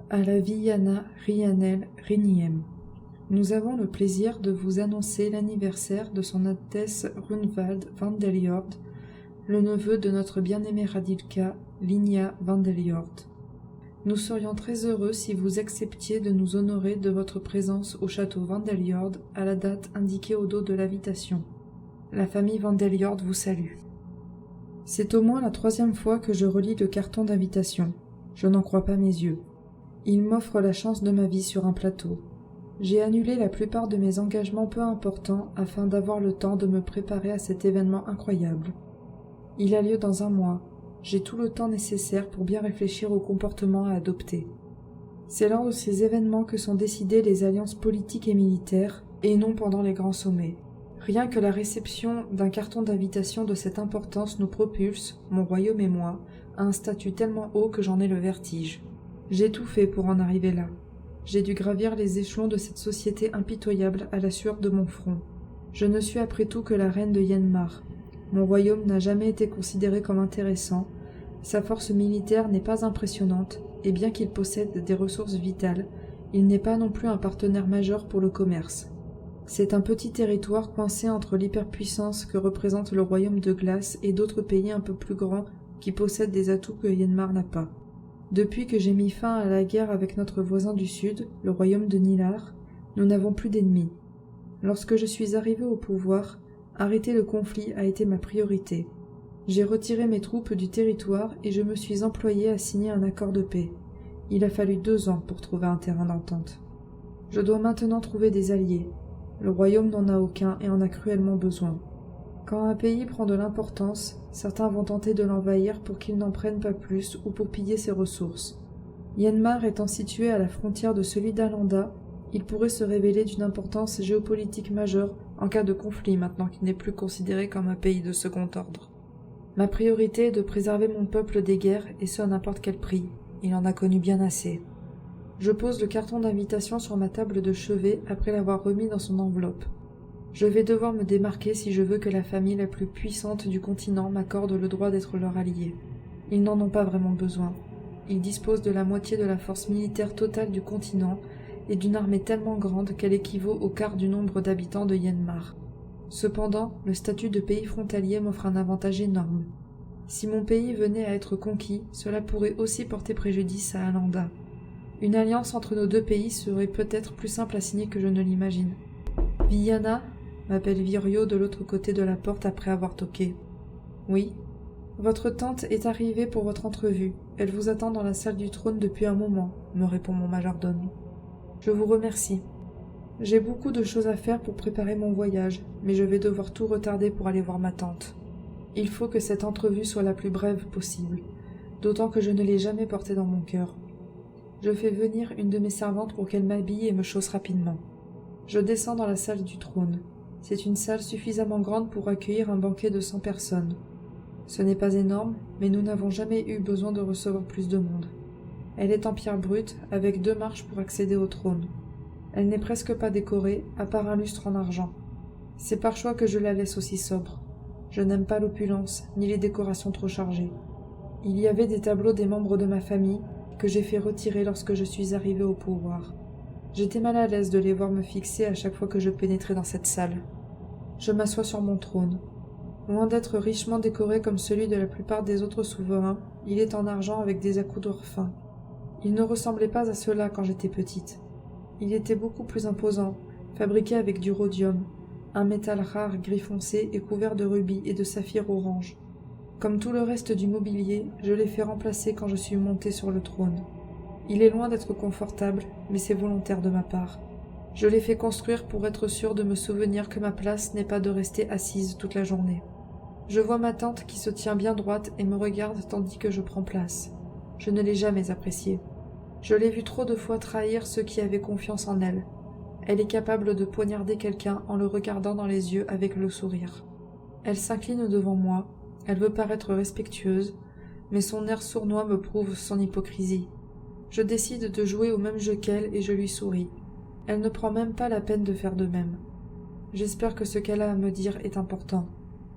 à la Villana Rhianel Rhiniem. Nous avons le plaisir de vous annoncer l'anniversaire de son Altesse Runwald Vandelijord, le neveu de notre bien-aimé Radilka, Linia Vandelijord. Nous serions très heureux si vous acceptiez de nous honorer de votre présence au château Vandelijord à la date indiquée au dos de l'invitation. La famille Vandelijord vous salue. C'est au moins la 3e fois que je relis le carton d'invitation. Je n'en crois pas mes yeux. Il m'offre la chance de ma vie sur un plateau. J'ai annulé la plupart de mes engagements peu importants afin d'avoir le temps de me préparer à cet événement incroyable. Il a lieu dans un mois. J'ai tout le temps nécessaire pour bien réfléchir au comportement à adopter. C'est lors de ces événements que sont décidées les alliances politiques et militaires, et non pendant les grands sommets. Rien que la réception d'un carton d'invitation de cette importance nous propulse, mon royaume et moi, à un statut tellement haut que j'en ai le vertige. J'ai tout fait pour en arriver là. J'ai dû gravir les échelons de cette société impitoyable à la sueur de mon front. Je ne suis après tout que la reine de Yenmar. Mon royaume n'a jamais été considéré comme intéressant, sa force militaire n'est pas impressionnante, et bien qu'il possède des ressources vitales, il n'est pas non plus un partenaire majeur pour le commerce. C'est un petit territoire coincé entre l'hyperpuissance que représente le royaume de glace et d'autres pays un peu plus grands qui possèdent des atouts que Yenmar n'a pas. Depuis que j'ai mis fin à la guerre avec notre voisin du sud, le royaume de Nilar, nous n'avons plus d'ennemis. Lorsque je suis arrivé au pouvoir, arrêter le conflit a été ma priorité. J'ai retiré mes troupes du territoire et je me suis employé à signer un accord de paix. Il a fallu 2 ans pour trouver un terrain d'entente. Je dois maintenant trouver des alliés. Le royaume n'en a aucun et en a cruellement besoin. Quand un pays prend de l'importance, certains vont tenter de l'envahir pour qu'il n'en prenne pas plus ou pour piller ses ressources. Yenmar étant situé à la frontière de celui d'Alanda, il pourrait se révéler d'une importance géopolitique majeure en cas de conflit maintenant qu'il n'est plus considéré comme un pays de second ordre. Ma priorité est de préserver mon peuple des guerres et ce à n'importe quel prix. Il en a connu bien assez. Je pose le carton d'invitation sur ma table de chevet après l'avoir remis dans son enveloppe. Je vais devoir me démarquer si je veux que la famille la plus puissante du continent m'accorde le droit d'être leur allié. Ils n'en ont pas vraiment besoin. Ils disposent de la moitié de la force militaire totale du continent et d'une armée tellement grande qu'elle équivaut au quart du nombre d'habitants de Yenmar. Cependant, le statut de pays frontalier m'offre un avantage énorme. Si mon pays venait à être conquis, cela pourrait aussi porter préjudice à Alanda. Une alliance entre nos 2 pays serait peut-être plus simple à signer que je ne l'imagine. « Villana » m'appelle Virio de l'autre côté de la porte après avoir toqué. « Oui. Votre tante est arrivée pour votre entrevue. Elle vous attend dans la salle du trône depuis un moment, » me répond mon majordome. « Je vous remercie. J'ai beaucoup de choses à faire pour préparer mon voyage, mais je vais devoir tout retarder pour aller voir ma tante. Il faut que cette entrevue soit la plus brève possible, d'autant que je ne l'ai jamais portée dans mon cœur. Je fais venir une de mes servantes pour qu'elle m'habille et me chausse rapidement. Je descends dans la salle du trône. C'est une salle suffisamment grande pour accueillir un banquet de 100 personnes. Ce n'est pas énorme, mais nous n'avons jamais eu besoin de recevoir plus de monde. Elle est en pierre brute, avec 2 marches pour accéder au trône. Elle n'est presque pas décorée, à part un lustre en argent. C'est par choix que je la laisse aussi sobre. Je n'aime pas l'opulence, ni les décorations trop chargées. Il y avait des tableaux des membres de ma famille, que j'ai fait retirer lorsque je suis arrivé au pouvoir. J'étais mal à l'aise de les voir me fixer à chaque fois que je pénétrais dans cette salle. Je m'assois sur mon trône. Loin d'être richement décoré comme celui de la plupart des autres souverains, il est en argent avec des accoudoirs fins. Il ne ressemblait pas à cela quand j'étais petite. Il était beaucoup plus imposant, fabriqué avec du rhodium, un métal rare gris foncé et couvert de rubis et de saphirs orange. Comme tout le reste du mobilier, je l'ai fait remplacer quand je suis montée sur le trône. Il est loin d'être confortable, mais c'est volontaire de ma part. Je l'ai fait construire pour être sûre de me souvenir que ma place n'est pas de rester assise toute la journée. Je vois ma tante qui se tient bien droite et me regarde tandis que je prends place. Je ne l'ai jamais appréciée. Je l'ai vue trop de fois trahir ceux qui avaient confiance en elle. Elle est capable de poignarder quelqu'un en le regardant dans les yeux avec le sourire. Elle s'incline devant moi, elle veut paraître respectueuse, mais son air sournois me prouve son hypocrisie. Je décide de jouer au même jeu qu'elle et je lui souris. Elle ne prend même pas la peine de faire de même. J'espère que ce qu'elle a à me dire est important.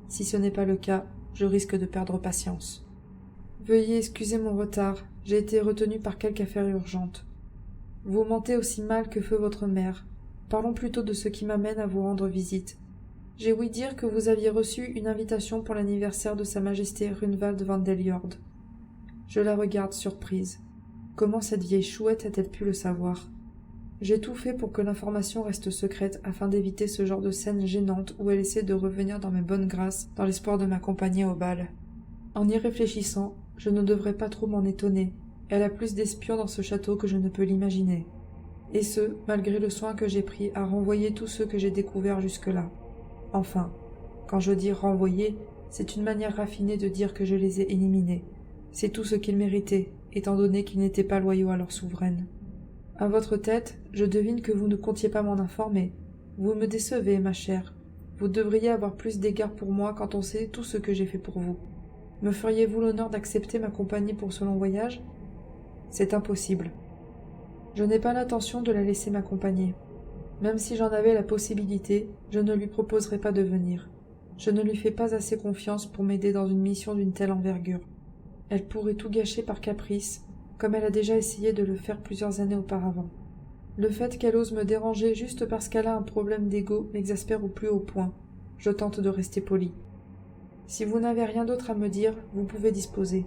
Si ce n'est pas le cas, je risque de perdre patience. Veuillez excuser mon retard, j'ai été retenue par quelque affaire urgente. Vous mentez aussi mal que feu votre mère. Parlons plutôt de ce qui m'amène à vous rendre visite. J'ai ouï dire que vous aviez reçu une invitation pour l'anniversaire de Sa Majesté Runvald van Deliord. Je la regarde surprise. Comment cette vieille chouette a-t-elle pu le savoir? J'ai tout fait pour que l'information reste secrète afin d'éviter ce genre de scène gênante où elle essaie de revenir dans mes bonnes grâces dans l'espoir de m'accompagner au bal. En y réfléchissant, je ne devrais pas trop m'en étonner. Elle a plus d'espions dans ce château que je ne peux l'imaginer. Et ce, malgré le soin que j'ai pris à renvoyer tous ceux que j'ai découverts jusque-là. Enfin, quand je dis renvoyer, c'est une manière raffinée de dire que je les ai éliminés. C'est tout ce qu'ils méritaient, étant donné qu'ils n'étaient pas loyaux à leur souveraine. À votre tête, je devine que vous ne comptiez pas m'en informer. Vous me décevez, ma chère. Vous devriez avoir plus d'égard pour moi quand on sait tout ce que j'ai fait pour vous. Me feriez-vous l'honneur d'accepter ma compagnie pour ce long voyage? C'est impossible. Je n'ai pas l'intention de la laisser m'accompagner. Même si j'en avais la possibilité, je ne lui proposerais pas de venir. Je ne lui fais pas assez confiance pour m'aider dans une mission d'une telle envergure. Elle pourrait tout gâcher par caprice, comme elle a déjà essayé de le faire plusieurs années auparavant. Le fait qu'elle ose me déranger juste parce qu'elle a un problème d'ego m'exaspère au plus haut point. Je tente de rester poli. Si vous n'avez rien d'autre à me dire, vous pouvez disposer.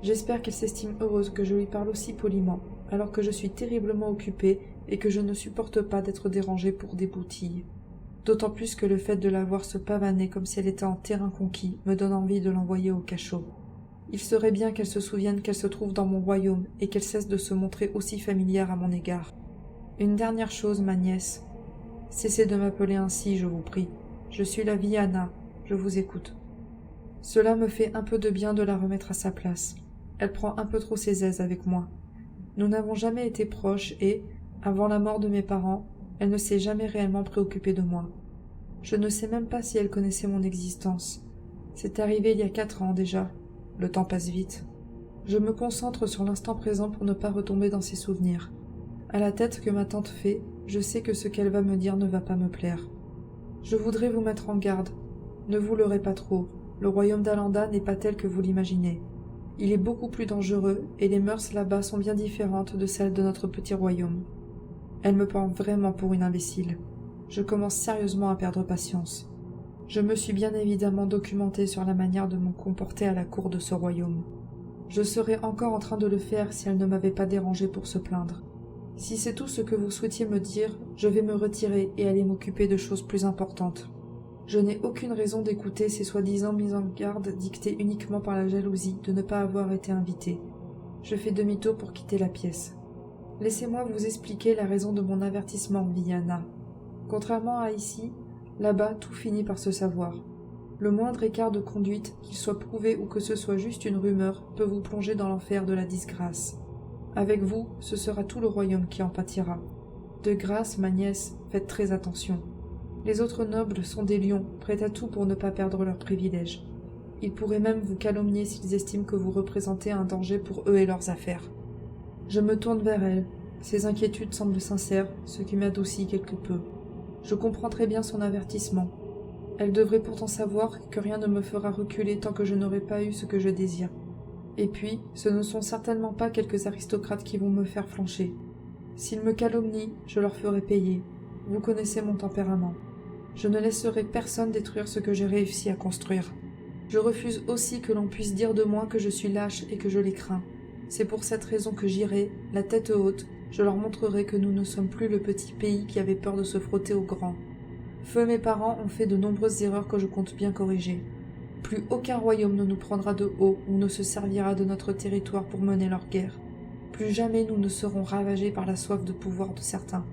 J'espère qu'elle s'estime heureuse que je lui parle aussi poliment, alors que je suis terriblement occupée et que je ne supporte pas d'être dérangée pour des boutilles. D'autant plus que le fait de la voir se pavaner comme si elle était en terrain conquis me donne envie de l'envoyer au cachot. Il serait bien qu'elle se souvienne qu'elle se trouve dans mon royaume et qu'elle cesse de se montrer aussi familière à mon égard. Une dernière chose, ma nièce. Cessez de m'appeler ainsi, je vous prie. Je suis la vieille Anna, je vous écoute. Cela me fait un peu de bien de la remettre à sa place. Elle prend un peu trop ses aises avec moi. Nous n'avons jamais été proches et, avant la mort de mes parents, elle ne s'est jamais réellement préoccupée de moi. Je ne sais même pas si elle connaissait mon existence. C'est arrivé il y a 4 ans déjà. Le temps passe vite. Je me concentre sur l'instant présent pour ne pas retomber dans ses souvenirs. À la tête que ma tante fait, je sais que ce qu'elle va me dire ne va pas me plaire. Je voudrais vous mettre en garde. Ne vous leurrez pas trop. Le royaume d'Alanda n'est pas tel que vous l'imaginez. Il est beaucoup plus dangereux et les mœurs là-bas sont bien différentes de celles de notre petit royaume. Elle me prend vraiment pour une imbécile. Je commence sérieusement à perdre patience. Je me suis bien évidemment documentée sur la manière de me comporter à la cour de ce royaume. Je serais encore en train de le faire si elle ne m'avait pas dérangée pour se plaindre. Si c'est tout ce que vous souhaitiez me dire, je vais me retirer et aller m'occuper de choses plus importantes. Je n'ai aucune raison d'écouter ces soi-disant mises en garde dictées uniquement par la jalousie de ne pas avoir été invitée. Je fais demi-tour pour quitter la pièce. Laissez-moi vous expliquer la raison de mon avertissement, Viana. Contrairement à ici, là-bas tout finit par se savoir. Le moindre écart de conduite, qu'il soit prouvé ou que ce soit juste une rumeur, peut vous plonger dans l'enfer de la disgrâce. Avec vous, ce sera tout le royaume qui en pâtira. De grâce, ma nièce, faites très attention. Les autres nobles sont des lions, prêts à tout pour ne pas perdre leurs privilèges. Ils pourraient même vous calomnier s'ils estiment que vous représentez un danger pour eux et leurs affaires. Je me tourne vers elle. Ses inquiétudes semblent sincères, ce qui m'adoucit quelque peu. Je comprends très bien son avertissement. Elle devrait pourtant savoir que rien ne me fera reculer tant que je n'aurai pas eu ce que je désire. Et puis, ce ne sont certainement pas quelques aristocrates qui vont me faire flancher. S'ils me calomnient, je leur ferai payer. Vous connaissez mon tempérament. Je ne laisserai personne détruire ce que j'ai réussi à construire. Je refuse aussi que l'on puisse dire de moi que je suis lâche et que je les crains. C'est pour cette raison que j'irai, la tête haute, je leur montrerai que nous ne sommes plus le petit pays qui avait peur de se frotter aux grands. Feu mes parents ont fait de nombreuses erreurs que je compte bien corriger. Plus aucun royaume ne nous prendra de haut ou ne se servira de notre territoire pour mener leur guerre. Plus jamais nous ne serons ravagés par la soif de pouvoir de certains.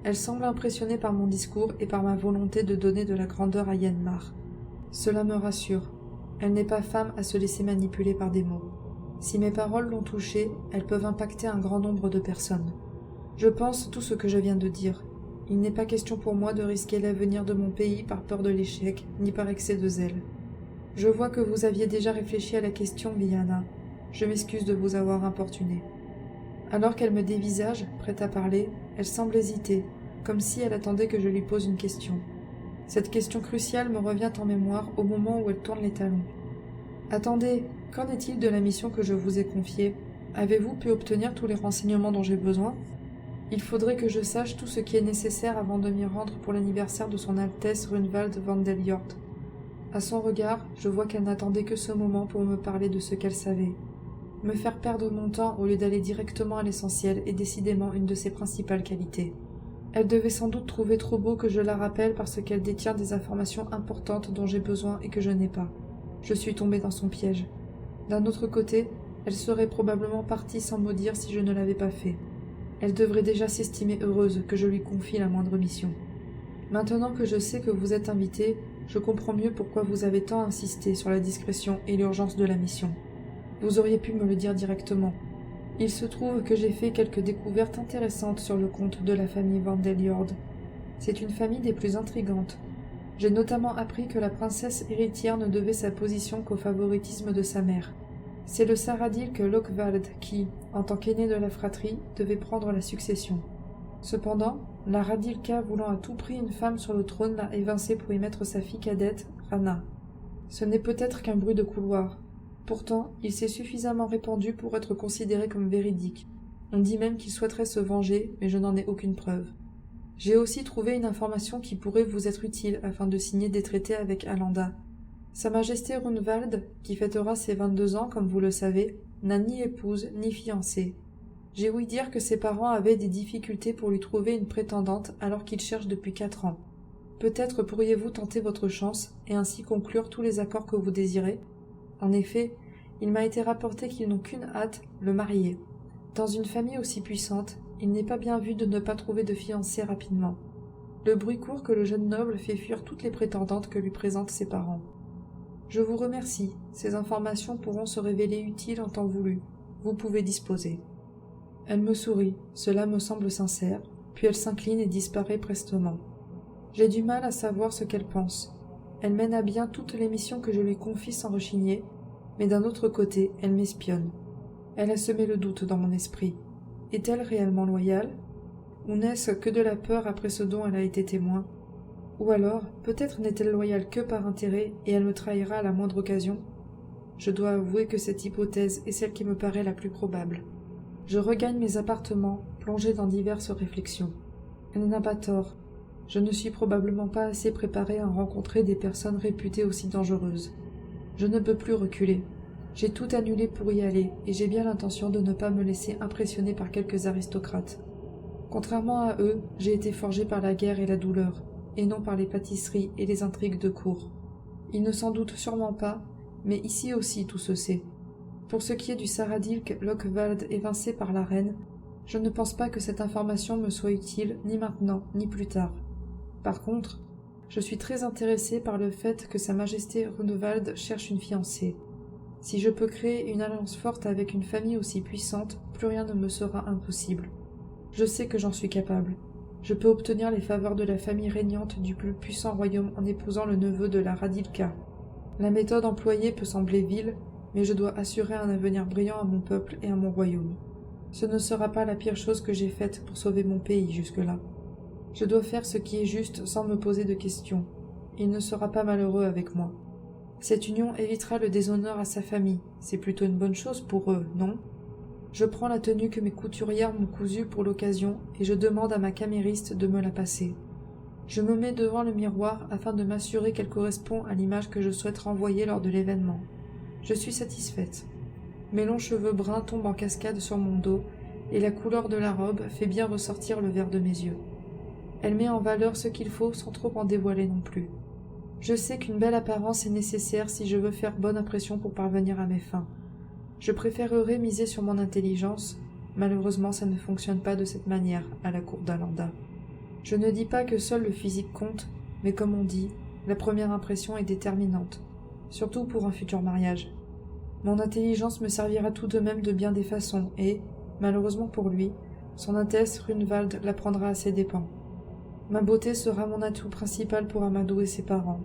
Elle semble impressionnée par mon discours et par ma volonté de donner de la grandeur à Yanmar. Cela me rassure. Elle n'est pas femme à se laisser manipuler par des mots. Si mes paroles l'ont touchée, elles peuvent impacter un grand nombre de personnes. Je pense tout ce que je viens de dire. Il n'est pas question pour moi de risquer l'avenir de mon pays par peur de l'échec, ni par excès de zèle. Je vois que vous aviez déjà réfléchi à la question, Viana. Je m'excuse de vous avoir importuné. Alors qu'elle me dévisage, prête à parler, elle semble hésiter, comme si elle attendait que je lui pose une question. Cette question cruciale me revient en mémoire au moment où elle tourne les talons. « Attendez, qu'en est-il de la mission que je vous ai confiée ? Avez-vous pu obtenir tous les renseignements dont j'ai besoin ? Il faudrait que je sache tout ce qui est nécessaire avant de m'y rendre pour l'anniversaire de son Altesse Runvald van der Jord. À son regard, je vois qu'elle n'attendait que ce moment pour me parler de ce qu'elle savait. Me faire perdre mon temps au lieu d'aller directement à l'essentiel est décidément une de ses principales qualités. Elle devait sans doute trouver trop beau que je la rappelle parce qu'elle détient des informations importantes dont j'ai besoin et que je n'ai pas. Je suis tombée dans son piège. D'un autre côté, elle serait probablement partie sans me dire si je ne l'avais pas fait. Elle devrait déjà s'estimer heureuse que je lui confie la moindre mission. Maintenant que je sais que vous êtes invité, je comprends mieux pourquoi vous avez tant insisté sur la discrétion et l'urgence de la mission. Vous auriez pu me le dire directement. Il se trouve que j'ai fait quelques découvertes intéressantes sur le compte de la famille van der Jord. C'est une famille des plus intrigantes. J'ai notamment appris que la princesse héritière ne devait sa position qu'au favoritisme de sa mère. C'est le Saradilk Lokvald qui, en tant qu'aîné de la fratrie, devait prendre la succession. Cependant, la Radilka voulant à tout prix une femme sur le trône l'a évincée pour y mettre sa fille cadette, Rana. Ce n'est peut-être qu'un bruit de couloir. Pourtant, il s'est suffisamment répandu pour être considéré comme véridique. On dit même qu'il souhaiterait se venger, mais je n'en ai aucune preuve. J'ai aussi trouvé une information qui pourrait vous être utile afin de signer des traités avec Alanda. Sa Majesté Runvald, qui fêtera ses 22 ans comme vous le savez, n'a ni épouse ni fiancée. J'ai ouï dire que ses parents avaient des difficultés pour lui trouver une prétendante alors qu'il cherche depuis 4 ans. Peut-être pourriez-vous tenter votre chance et ainsi conclure tous les accords que vous désirez. En effet, il m'a été rapporté qu'ils n'ont qu'une hâte, le marier. Dans une famille aussi puissante, il n'est pas bien vu de ne pas trouver de fiancée rapidement. Le bruit court que le jeune noble fait fuir toutes les prétendantes que lui présentent ses parents. Je vous remercie, ces informations pourront se révéler utiles en temps voulu. Vous pouvez disposer. Elle me sourit, cela me semble sincère, puis elle s'incline et disparaît prestement. J'ai du mal à savoir ce qu'elle pense. Elle mène à bien toutes les missions que je lui confie sans rechigner, mais d'un autre côté, elle m'espionne. Elle a semé le doute dans mon esprit. Est-elle réellement loyale? Ou n'est-ce que de la peur après ce dont elle a été témoin? Ou alors, peut-être n'est-elle loyale que par intérêt et elle me trahira à la moindre occasion? Je dois avouer que cette hypothèse est celle qui me paraît la plus probable. Je regagne mes appartements, plongé dans diverses réflexions. Elle n'a pas tort. Je ne suis probablement pas assez préparé à rencontrer des personnes réputées aussi dangereuses. Je ne peux plus reculer. J'ai tout annulé pour y aller, et j'ai bien l'intention de ne pas me laisser impressionner par quelques aristocrates. Contrairement à eux, j'ai été forgé par la guerre et la douleur, et non par les pâtisseries et les intrigues de cour. Ils ne s'en doutent sûrement pas, mais ici aussi tout se sait. Pour ce qui est du Saradilk Lokvald évincé par la reine, je ne pense pas que cette information me soit utile ni maintenant ni plus tard. Par contre, je suis très intéressé par le fait que Sa Majesté Runvald cherche une fiancée. Si je peux créer une alliance forte avec une famille aussi puissante, plus rien ne me sera impossible. Je sais que j'en suis capable. Je peux obtenir les faveurs de la famille régnante du plus puissant royaume en épousant le neveu de la Radilka. La méthode employée peut sembler vile, mais je dois assurer un avenir brillant à mon peuple et à mon royaume. Ce ne sera pas la pire chose que j'ai faite pour sauver mon pays jusque-là. Je dois faire ce qui est juste sans me poser de questions. Il ne sera pas malheureux avec moi. Cette union évitera le déshonneur à sa famille. C'est plutôt une bonne chose pour eux, non? Je prends la tenue que mes couturières m'ont cousue pour l'occasion et je demande à ma camériste de me la passer. Je me mets devant le miroir afin de m'assurer qu'elle correspond à l'image que je souhaite renvoyer lors de l'événement. Je suis satisfaite. Mes longs cheveux bruns tombent en cascade sur mon dos et la couleur de la robe fait bien ressortir le vert de mes yeux. Elle met en valeur ce qu'il faut sans trop en dévoiler non plus. Je sais qu'une belle apparence est nécessaire si je veux faire bonne impression pour parvenir à mes fins. Je préférerais miser sur mon intelligence. Malheureusement, ça ne fonctionne pas de cette manière à la cour d'Alanda. Je ne dis pas que seul le physique compte, mais comme on dit, la première impression est déterminante, surtout pour un futur mariage. Mon intelligence me servira tout de même de bien des façons et, malheureusement pour lui, son Altesse Runvald la prendra à ses dépens. Ma beauté sera mon atout principal pour amadouer ses parents.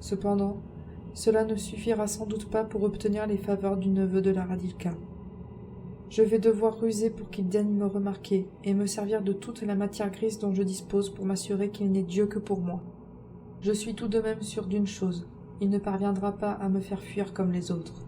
Cependant, cela ne suffira sans doute pas pour obtenir les faveurs du neveu de la Radilka. Je vais devoir ruser pour qu'il daigne me remarquer et me servir de toute la matière grise dont je dispose pour m'assurer qu'il n'est Dieu que pour moi. Je suis tout de même sûr d'une chose, il ne parviendra pas à me faire fuir comme les autres.